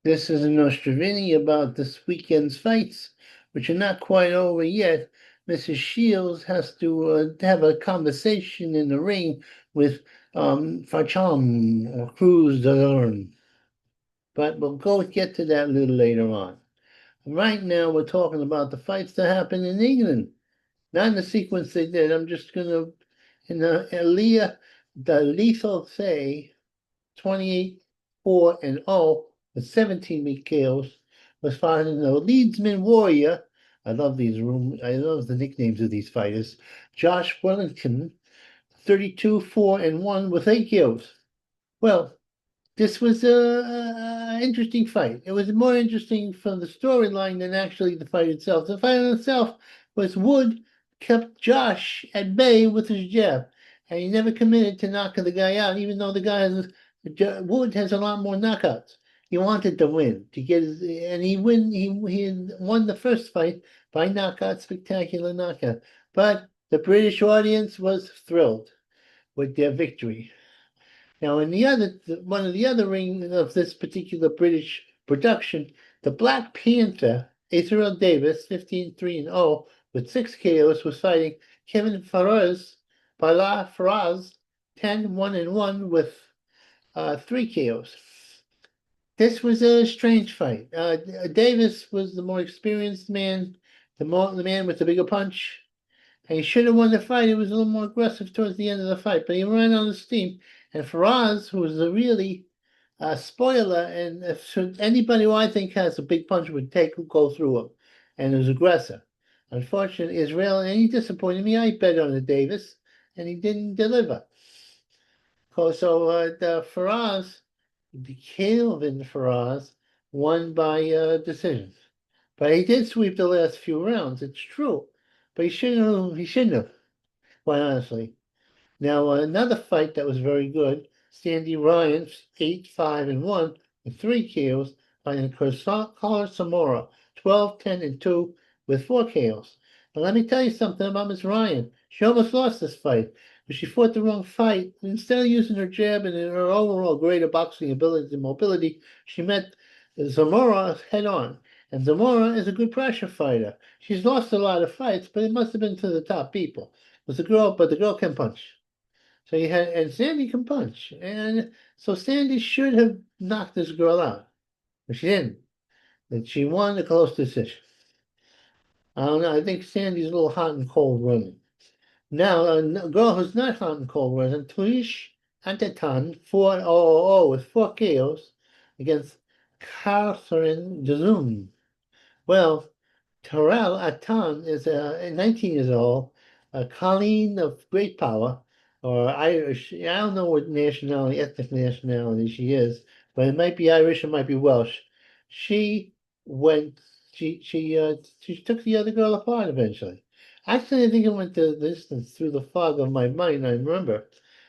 This is a Nostrovini about this weekend's fights, which are not quite over yet. Mrs. Shields has to have a conversation in the ring with Facham or Cruz de Learn. But we'll get to that a little later on. Right now, we're talking about the fights that happened in England. Not in the sequence they did. I'm just going to, in the lethal say, 28-4-0 with 17 KOs, was found in the Leedsman Warrior. I love the nicknames of these fighters. Josh Wellington, 32-4-1 with 8 KOs. Well, this was a interesting fight. It was more interesting from the storyline than actually the fight itself. The fight itself was Wood kept Josh at bay with his jab, and he never committed to knocking the guy out, even though the guy has Wood has a lot more knockouts. He wanted to win to get his, and he won the first fight by knockout, spectacular knockout. But the British audience was thrilled with their victory. Now, in one of the other rings of this particular British production, the Black Panther, Israel Davis, 15-3-0, with 6 KOs, was fighting Kevin Faraz, 10-1-1, with 3 KOs. This was a strange fight. Davis was the more experienced man, the man with the bigger punch. And he should have won the fight. He was a little more aggressive towards the end of the fight, but he ran out of steam. And Faraz, who was a really spoiler, and if anybody who I think has a big punch would go through him, and was aggressive. Unfortunately, Israel, and he disappointed me. I bet on the Davis, and he didn't deliver. So the Faraz, the Calvin Faraz, won by decision. But he did sweep the last few rounds. It's true, but he shouldn't have. He shouldn't have, quite honestly. Now, another fight that was very good, Sandy Ryan, 8-5-1 with 3 KOs, fighting Carla Samora, 12-10-2 with 4 KOs. Now, let me tell you something about Miss Ryan. She almost lost this fight, but she fought the wrong fight. Instead of using her jab and her overall greater boxing ability and mobility, she met Zamora head on. And Zamora is a good pressure fighter. She's lost a lot of fights, but it must have been to the top people. But the girl can punch. So you had, and Sandy can punch. And so Sandy should have knocked this girl out, but she didn't. And she won the close decision. I don't know. I think Sandy's a little hot and cold running. Now, a girl who's not hot and cold running, Tuish Antetan, 4-0-0 with 4 KOs against Catherine Dezum. Well, Terrell Atan is 19 years old, a colleen of great power, or Irish. I don't know what nationality, ethnic nationality she is, but it might be Irish, it might be Welsh. She went. She took the other girl apart eventually. Actually, I think it went the distance through the fog of my mind. I remember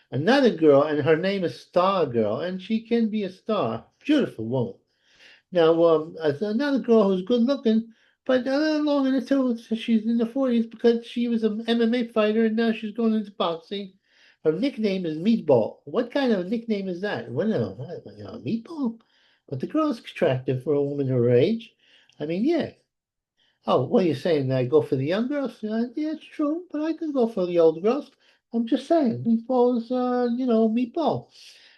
another girl, and her name is Star Girl, and she can be a star. Beautiful woman. Now, another girl who's good looking, but a little longer than two. She's in the 40s because she was an MMA fighter and now she's going into boxing. Her nickname is Meatball. What kind of nickname is that? What, Meatball? But the girl's attractive for a woman her age. I mean, yeah. Oh, what are you saying? I go for the young girls? Yeah, it's true, but I can go for the old girls. I'm just saying, Meatball is, Meatball.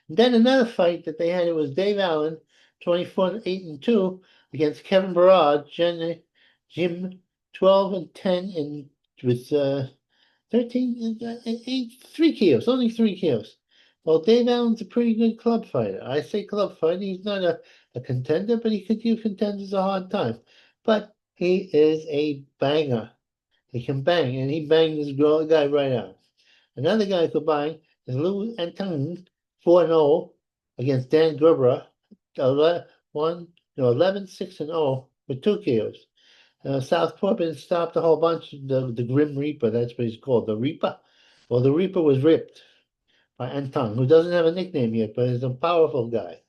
Then another fight that they had, it was Dave Allen, 24-8-2 against Kevin Barad, Jim 12-10 and with 13 3 KOs, only 3 KOs. Well, Dave Allen's a pretty good club fighter. I say club fighter. He's not a contender, but he could give contenders a hard time. But he is a banger. He can bang, and he banged this guy right out. Another guy who could bang is Lou Anton, 4-0 against Dan Gerber, 11-6-0 with 2 KOs. Southpaw been stopped a whole bunch. The Grim Reaper, that's what he's called, the Reaper. Well, the Reaper was ripped by Anton, who doesn't have a nickname yet, but is a powerful guy.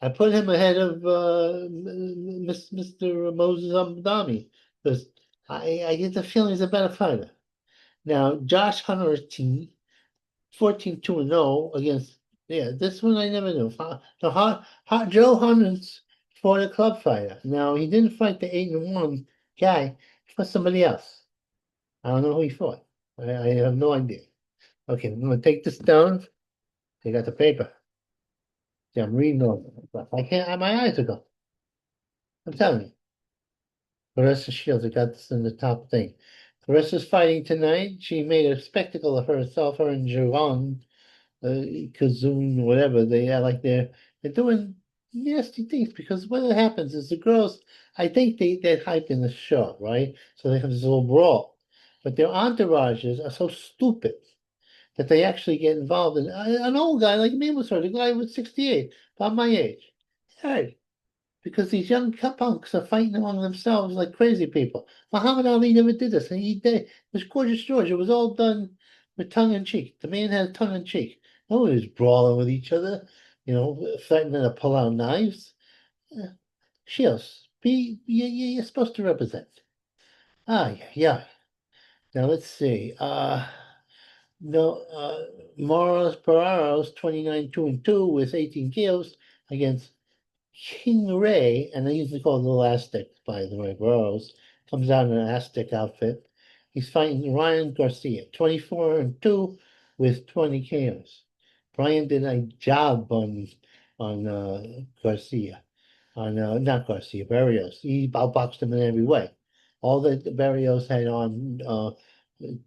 I put him ahead of Mr. Moses Amdami because I get the feeling he's a better fighter. Now, Josh Hunter's team, 14-2-0 against, yeah, this one I never knew. Joe Hunter's fought a club fighter. Now, he didn't fight the 8-1 guy, he fought somebody else. I don't know who he fought. I have no idea. Okay, I'm gonna take this down. They got the paper. Yeah, I'm reading over. But I can't, my eyes are gone. I'm telling you. Clarissa Shields, I got this in the top thing. Clarissa's fighting tonight. She made a spectacle of herself, her and Javon, Kazoon, whatever. They are like they're doing nasty things because what happens is the girls, I think they're hyping the show, right? So they have this little brawl. But their entourages are so stupid that they actually get involved in an old guy like me was hurt, a guy was 68, about my age. Hey, because these young punks are fighting among themselves like crazy people. Muhammad Ali never did this, and he did. It was Gorgeous George. It was all done with tongue in cheek. The man had tongue in cheek. Nobody was brawling with each other, threatening to pull out knives. Uh, Shields, you're supposed to represent. Ah, yeah, yeah. Now let's see. No, Moros Pararos, 29 2-2 with 18 kills against King Ray, and they usually call it Little Aztec, by the way, Burroughs, comes out in an Aztec outfit. He's fighting Ryan Garcia, 24-2 with 20 KOs. Brian did a job on Garcia, on not Garcia, Barrios. He outboxed him in every way. All that Barrios had on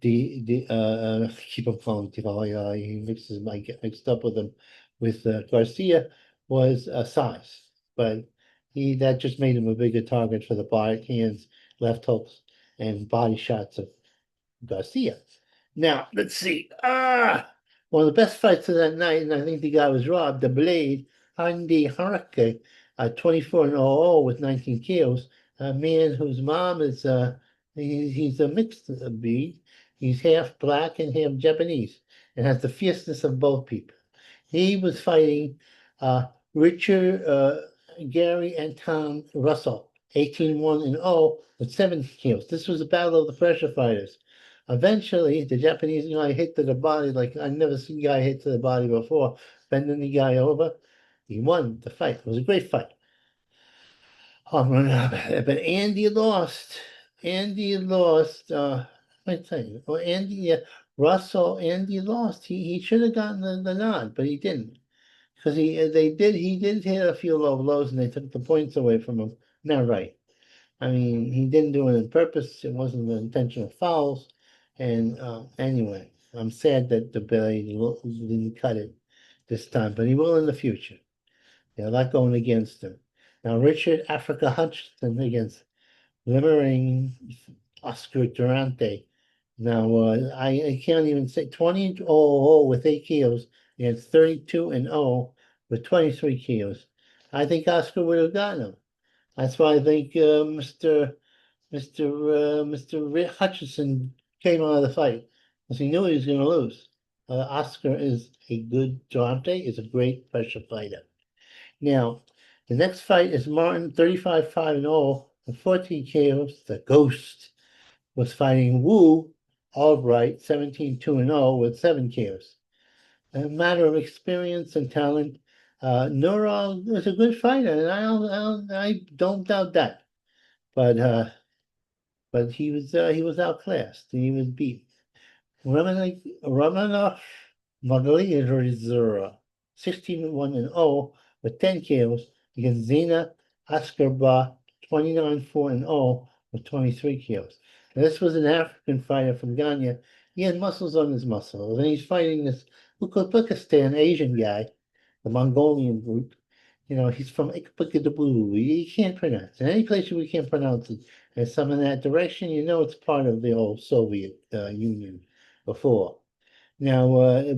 keep him calling he mixes might get mixed up with him with Garcia was size, but he that just made him a bigger target for the body hands, left hooks, and body shots of Garcia. Now let's see. One of the best fights of that night, and I think the guy was robbed. The Blade, Andy Harke, 24-0 with 19 kills. A man whose mom is he's a mixed breed. He's half black and half Japanese, and has the fierceness of both people. He was fighting Richard, Gary, and Tom Russell, 18-1-0 with 7 kills. This was a battle of the pressure fighters. Eventually, the Japanese guy hit to the body like I've never seen a guy hit to the body before, bending the guy over. He won the fight. It was a great fight. Oh, I'm running out of it. But Andy lost. Andy lost. Let me tell you. Well, Andy, Russell, Andy lost. He should have gotten the nod, but he didn't. Because he did hit a few low blows and they took the points away from him. Not right. I mean, he didn't do it on purpose. It wasn't the intentional fouls. And anyway, I'm sad that the Billy didn't cut it this time, but he will in the future. There's a lot going against him. Now, Richard Africa Hutchinson against Limmering Oscar Durante. Now, I can't even say 20-0 with 8 kilos against 32-0 with 23 kilos. I think Oscar would have gotten him. That's why I think Mr. Hutchinson came out of the fight because he knew he was going to lose. Oscar is a good Durante is a great pressure fighter. Now, the next fight is Martin, 35-5-0 and 14 KOs. The Ghost was fighting Wu Albright, 17-2-0 with 7 KOs. A matter of experience and talent. Nurul is a good fighter, and I don't doubt that. But he was outclassed. He was beat. Romanov Magliarizura, 16-1-0 with 10 KOs against Zena Askarba, 29-4-0 with 23 KOs. Now, this was an African fighter from Ghana. He had muscles on his muscles, and he's fighting this Uzbekistan Asian guy, the Mongolian group. He's from Ikpikadabu. You can't pronounce it. Any place we can't pronounce it. There's some in that direction. It's part of the old Soviet Union before. Now, it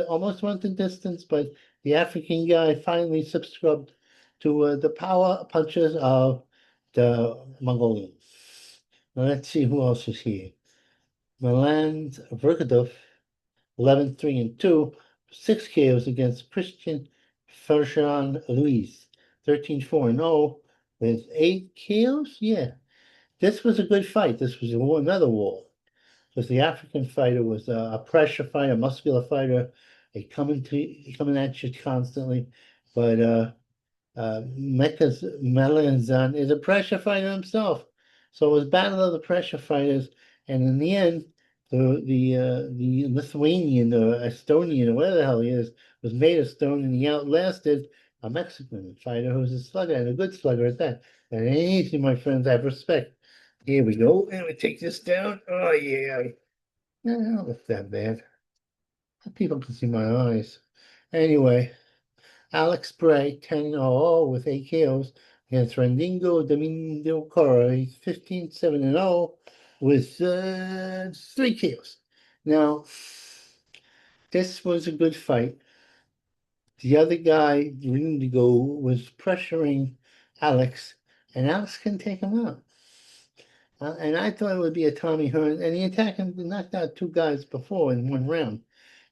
almost went the distance, but the African guy finally subscribed to the power punches of the Mongolians. Now, let's see who else is here. Milan Verkadov, 11-3-2, 6 KOs against Christian Ferjan Luis, 13-4-0 with 8 KOs. Yeah, this was a good fight. This was another war. Because the African fighter was a pressure fighter, a muscular fighter, coming at you constantly. But Melanzon is a pressure fighter himself. So it was Battle of the Pressure Fighters, and in the end, the Lithuanian or Estonian or whatever the hell he is was made of stone, and he outlasted a Mexican fighter who was a slugger and a good slugger at that. And it ain't easy, my friends. I have respect. Here we go. And we take this down. Oh yeah. No, that's that bad. People can see my eyes. Anyway. Alex Bray, 10-0 with 8 KOs against Randingo Domingo Cora. He's 15-7-0 with 3 KOs. Now, this was a good fight. The other guy, Randingo, was pressuring Alex, and Alex can take him out. And I thought it would be a Tommy Hearn, and he attacked him, knocked out 2 guys before in 1 round.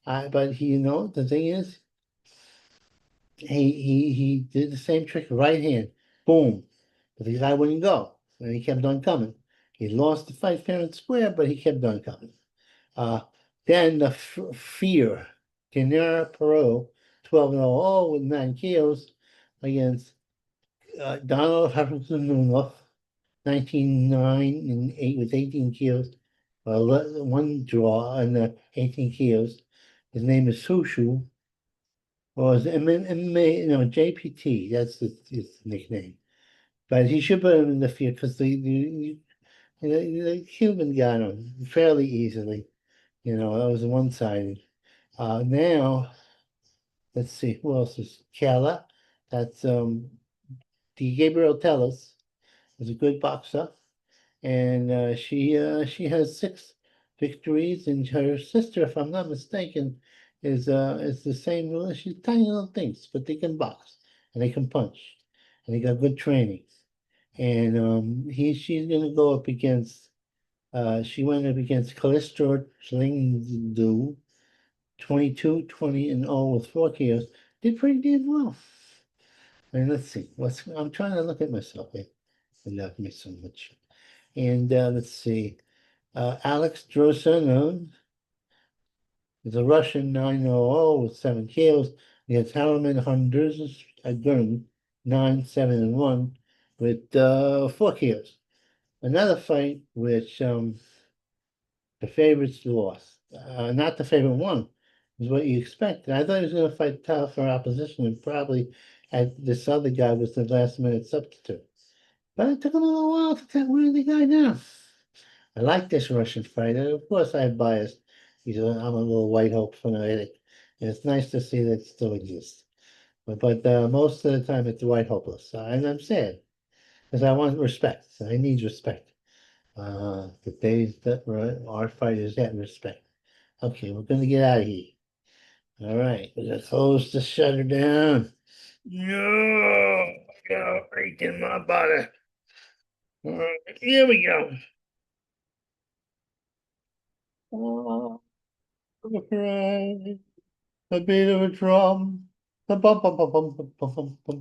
But the thing is, he did the same trick, right hand, boom. But the guy wouldn't go, and he kept on coming. He lost the fight fair and square, but he kept on coming. Uh, then the fear, Canera Peru, 12-0 with 9 KOs against Donald Huffington Nunoff, 19-9 and 8 with 18 KOs. 1 draw and 18 KOs. His name is Sushu. Or is it no, JPT, that's his nickname. But he should put him in the field because the Cuban got him fairly easily. That was one-sided. Now, let's see, who else is Kala? That's the Gabriel Tellez is a good boxer, and she has 6 victories, and her sister, if I'm not mistaken, is the same. She's tiny little things, but they can box and they can punch, and they got good training. And she's gonna go up against. She went up against Callisto Schlingdu, 22-20-0 with 4 KOs. Did pretty damn well. And let's see. I'm trying to look at myself. They love me so much. And let's see. Alex Drosanov is a Russian 9-0 with 7 KOs against Harriman Honduras Agun 9-7-1 with 4 KOs. Another fight which the favorites lost. Not the favorite one, is what you expected. I thought he was going to fight tougher opposition and probably this other guy was the last minute substitute. But it took him a little while to wear the guy down. I like this Russian fighter. Of course, I have bias. I'm a little white hope fanatic. And it's nice to see that it still exists. But most of the time, it's white hopeless. And I'm sad because I want respect. I need respect. The days that our fighters had respect. Okay, we're going to get out of here. All right, we're going to close the shutter down. No, I got a break in my body. All right, here we go. Oh, a cry, a beat of a drum, a bum bum bum bum bum bum bum.